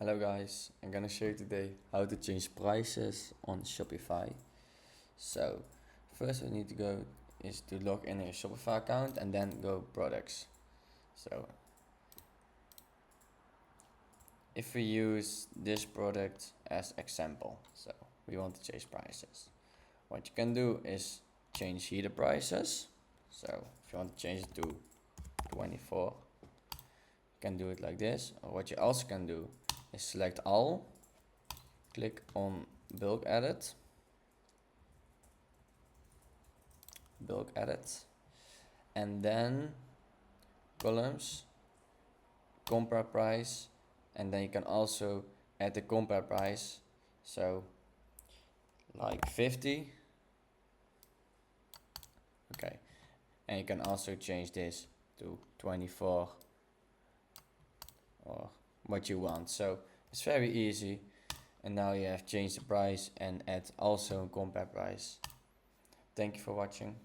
Hello guys, I'm gonna show you today how to change prices on Shopify. So first we need to go is to log in your Shopify account and then go products. So if we use this product as example, so we want to change prices. What you can do is change here the prices. So if you want to change it to 24, you can do it like this. Or what you also can do is select all, click on bulk edit, and then columns, compare price, and then you can also add the compare price, so like 50. Okay, and you can also change this to 24 or what you want. So it's very easy, and now you have changed the price and add also compare price. Thank you for watching.